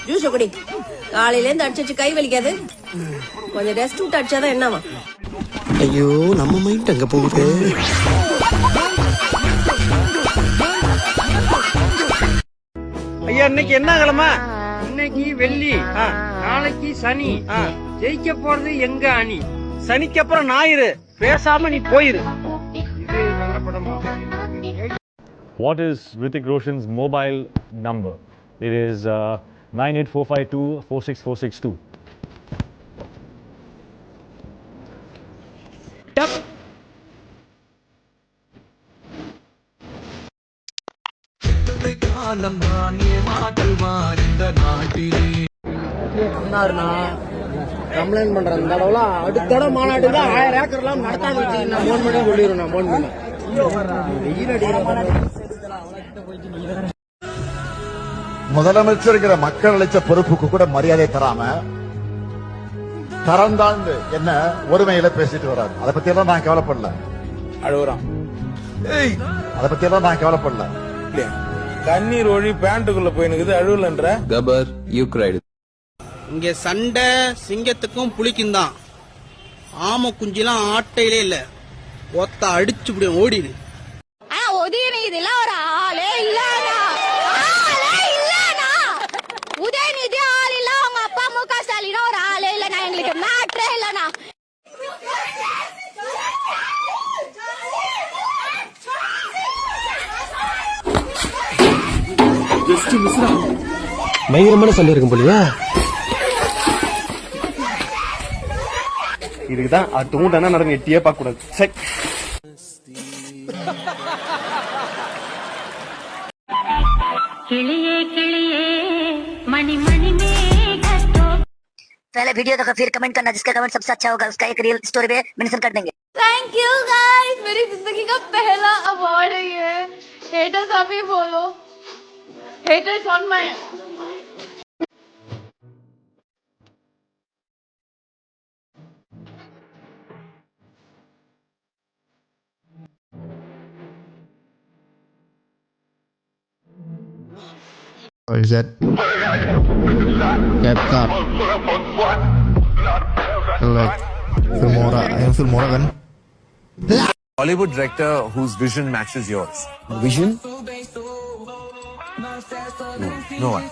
Juice குடி. காலையில இருந்து அடிச்சு கை வலிக்காது. கொஞ்சம் ரெஸ்ட் விட்டு அடிச்சாதான் என்னவா? ஐயோ நம்ம மைண்ட் அங்க போகுது. ஐயா இன்னைக்கு என்ன கிழமை? இன்னைக்கு வெள்ளி, நாளைக்கு சனி. ஜெயிக்க போறது எங்க அணி? சனிக்கு அப்புறம் ஞாயிறு. பேசாம நீ போயிரு. What is Hrithik Roshan's mobile number? It is 9845246462. Yep. Complaint பண்றேன். இந்த தடவை அடுத்த தடவை மாநாட்டுல 1000 ஏக்கர்லாம் நடத்தாம வச்சுக்கணும். 3 மணி சொல்லிடுறேன். 3 மணி முதலமைச்சர் மக்கள் அளித்த பொறுப்புக்கு கூட மரியாதை தராம தரந்தாண்டு என்ன ஒருமையில பேசிட்டு வராரு. அதை பத்தி எல்லாம் நான் கவலைப்படல. அழுகுறான். அதை பத்தி எல்லாம் நான் கவலைப்படல. கண்ணீர் ஒழி பேண்ட்டுக்குள்ள போயினுக்குது. அழுவலன்ற கபர் யூ கிரைட். இங்க சண்டை சிங்கத்துக்கும் புலிக்கும் தான். ஆம குஞ்சிலாம் ஆட்டையிலே இல்ல. ஒத்த அடிச்சு முடியும் ஓடிடு. உதயநிதி ஒரு ஆளே இல்லனா, ஆளே இல்லனா. உதயநிதி ஆள் இல்ல. அவங்க அப்பா முக ஸ்டாலின் ஒரு ஆளே இல்லனா. எங்களுக்கு மேட்ரே இல்லனா. ஜஸ்ட் மிஸ்ரா பயங்கரமான சண்டை இருக்கும் போலியா? இதுக்குதான் அடுத்த நடங்க எட்டியே பார்க்க கூடாது. கிளியே கிளியே मणि मणि में घटो। पहले वीडियो देखो फिर कमेंट करना, जिसका कमेंट सबसे अच्छा होगा उसका एक रील स्टोरी पे मेंशन कर देंगे। थैंक यू गाइस, मेरी जिंदगी का पहला अवार्ड है ये। हेटर्स आप ही बोलो, haters on my What is that? Capcom. Filmora. Yang Filmora kan? Hollywood director whose vision matches yours. Vision? No one.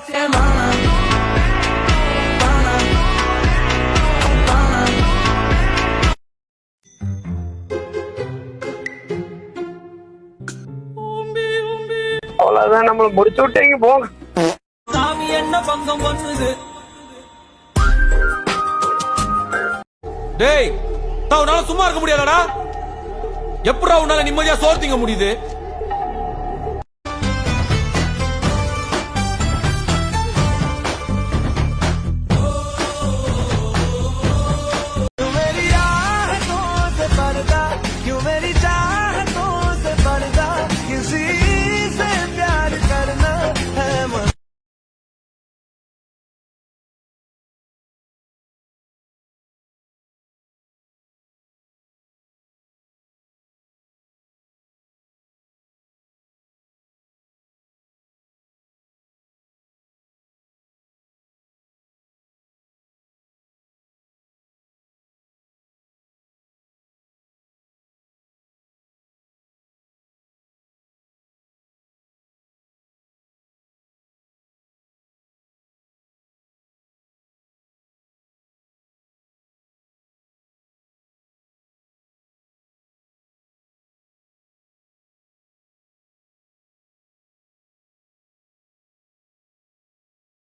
அவ்வளவுதான், நம்மள முடிச்சு விட்டீங்க போங்க. சாமி என்ன பங்கம் பண்ணுது? டேய், உன்னால சும்மா இருக்க முடியாதடா? எப்படா உன்னால நிம்மதியா சோறு திங்க முடியுது?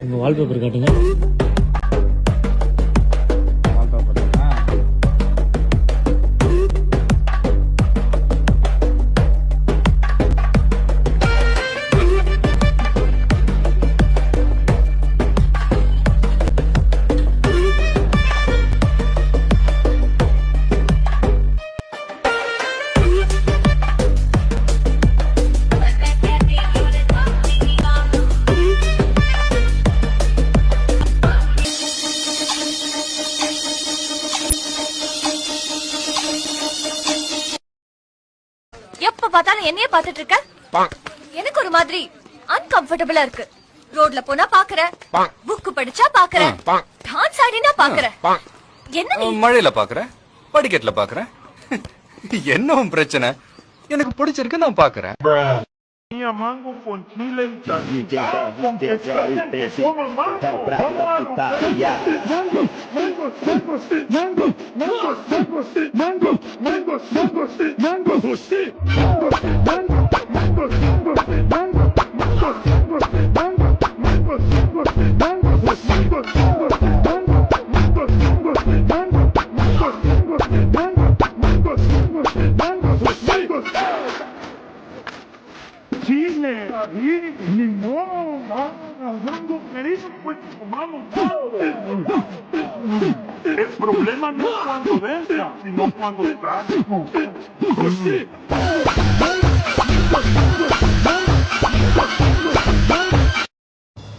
உங்க வால்பேப்பர் காட்டுங்க. எப்ப பார்த்தாலும் என்னையே பார்த்துட்டு இருக்க. எனக்கு ஒரு மாதிரி அன்கம்ஃபர்டபுளா இருக்கு. ரோட்ல போனா பாக்குறேன், புக் படிச்சா பாக்குறேன், டான்ஸ் ஆடினா பாக்குறேன். என்ன நீ மழையில பாக்குறேன், படிக்கட்டுல பாக்குறேன். என்ன உன் பிரச்சனை? எனக்கு பிடிச்சிருக்கு, நான் பாக்குறேன்.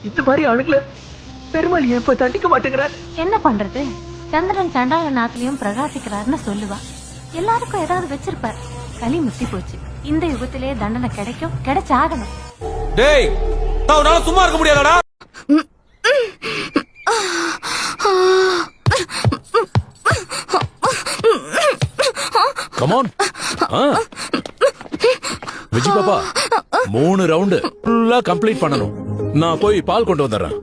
இந்த மாதிரி ஆளுங்களை பெருமாள் ஏன் இப்ப தண்டிக்க மாட்டேங்கிறார்? என்ன பண்றது? சந்திரன் சண்டால நாட்டிலையும் பிரகாசிக்கிறாருன்னு சொல்லுவா. எல்லாருக்கும் ஏதாவது வச்சிருப்பார். களி முத்தி போச்சு. இந்த யுகத்திலேயே தண்டனை கிடைக்கும், கிடைச்சாகணும். டேய், உன்னால சும்மா இருக்க முடியாதடா. கமான் விஜய் பாப்பா, 3 ரவுண்டு ஃபுல்லா கம்ப்ளீட் பண்ணணும். நான் போய் பால் கொண்டு வந்துடுறேன்.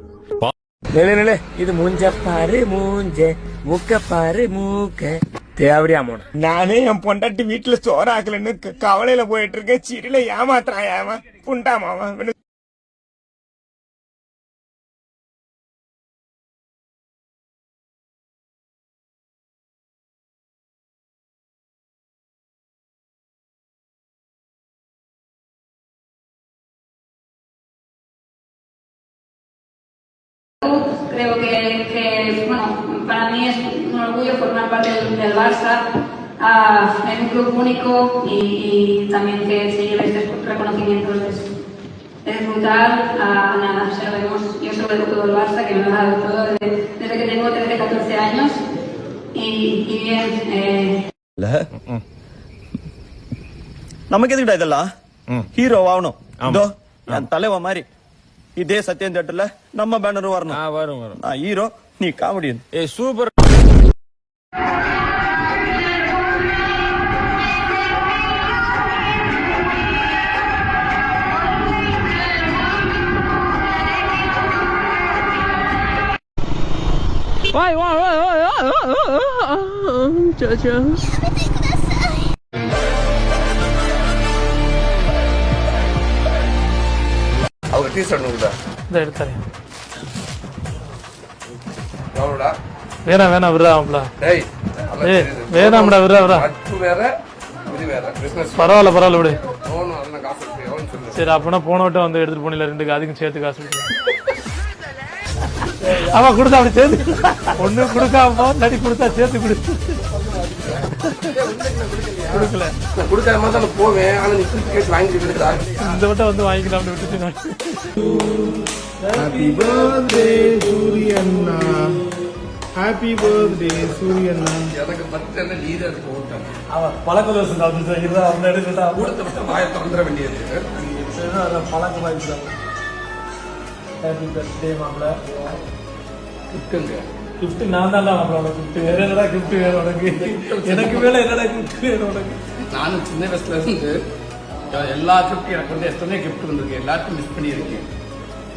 இது மூஞ்ச பாரு மூஞ்ச, மூக்க பாரு மூக்க. தேவடியா மோன, நானே என் பொண்டாட்டி வீட்டுல சோறாக்கலன்னு கவலையில போயிட்டு இருக்கேன். சிறில ஏமாத்துறான், ஏமா புண்டாமாவா. Creo que bueno, para mí es un orgullo formar parte del Barça. Es un club único y también que se lleve este reconocimiento es brutal. Nada, se lo vemos. Yo sobre todo el Barça, que me ha dado todo desde que tengo 13-14 años. Y bien. நமக்கு எதுக்குடா இதெல்லாம்? Hero ஆகணும். இதோ என் தலைவன் மாதிரி இதே சத்யம் தியேட்டர்ல நம்ம பேனரும் வரணும். வரும். நான் ஹீரோ, நீ காமெடியன். சூப்பர். அவங்க டீ-ஷர்ட் நூறுடா. இந்த எடுத்தாரு. எவ்வளோடா? வேணாம் விடுறாம்ல. டேய், வேணாம்டா விடுறா. அச்சு வேற, இது வேற. பிசினஸ் பரவாயில்ல விடு. போணும், அதெல்லாம் காசு இருக்கு. எவ்வளோன்னு சொல்லு. சரி, அப்பனா போன வட்டம் வந்து எடுத்துட்டு போனில 2 அதுக்கும் சேர்த்து காசு ஆமா கொடுத்தா அப்படி சேர்த்து ஒண்ணு கொடுக்காம நடி கொடுத்தா சேர்த்து கொடு. கொடுக்கல, கொடுக்காத மாதிரி தான் போவேன். ஆனா நீ கேட்டு வாங்கிட்டு விடுதா? இந்த வட்டம் வந்து வாங்கிக்கலாம் விட்டுட்டு நான். ஹாப்பி பர்த்டே சூரியண்ணா, ஹாப்பி பர்த்டே சூரியண்ணா. எனக்கு பர்த்டே லீடர் போட்டாங்க. அவன் பழக்க தோசை சாப்பிட்டு அவன் எடுத்துட்டா கூடத்தை விட்டு வாயை திறந்துட வேண்டியது. பழக்க வாய்ப்பு. ஹாப்பி பர்த்டே மாப்பிள்ள. கிஃப்ட்டுங்க. கிஃப்ட் நான் தான் மாப்பிள்ள. உனக்கு கிஃப்ட் வேற என்னடா? கிஃப்ட் வேணும் உனக்கு? எனக்கு மேல என்னடா கிஃப்ட் வேணும் உனக்கு? நானும் சின்ன வயசுல இருந்து எல்லா கிஃப்ட்டும் எனக்கு வந்து எத்தனையோ கிஃப்ட் இருந்திருக்கு. எல்லாத்தையும் மிஸ் பண்ணியிருக்கேன்.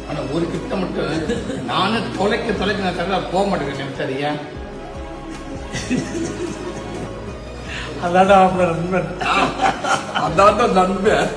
ஆனா ஒரு கிஃப்ட்டை மட்டும் நானும் தொலைக்க நான் தவிர போக மாட்டேங்கிறேன். சரியா? அதான் மாப்பிள்ள நண்பன். அதான் நண்பன்.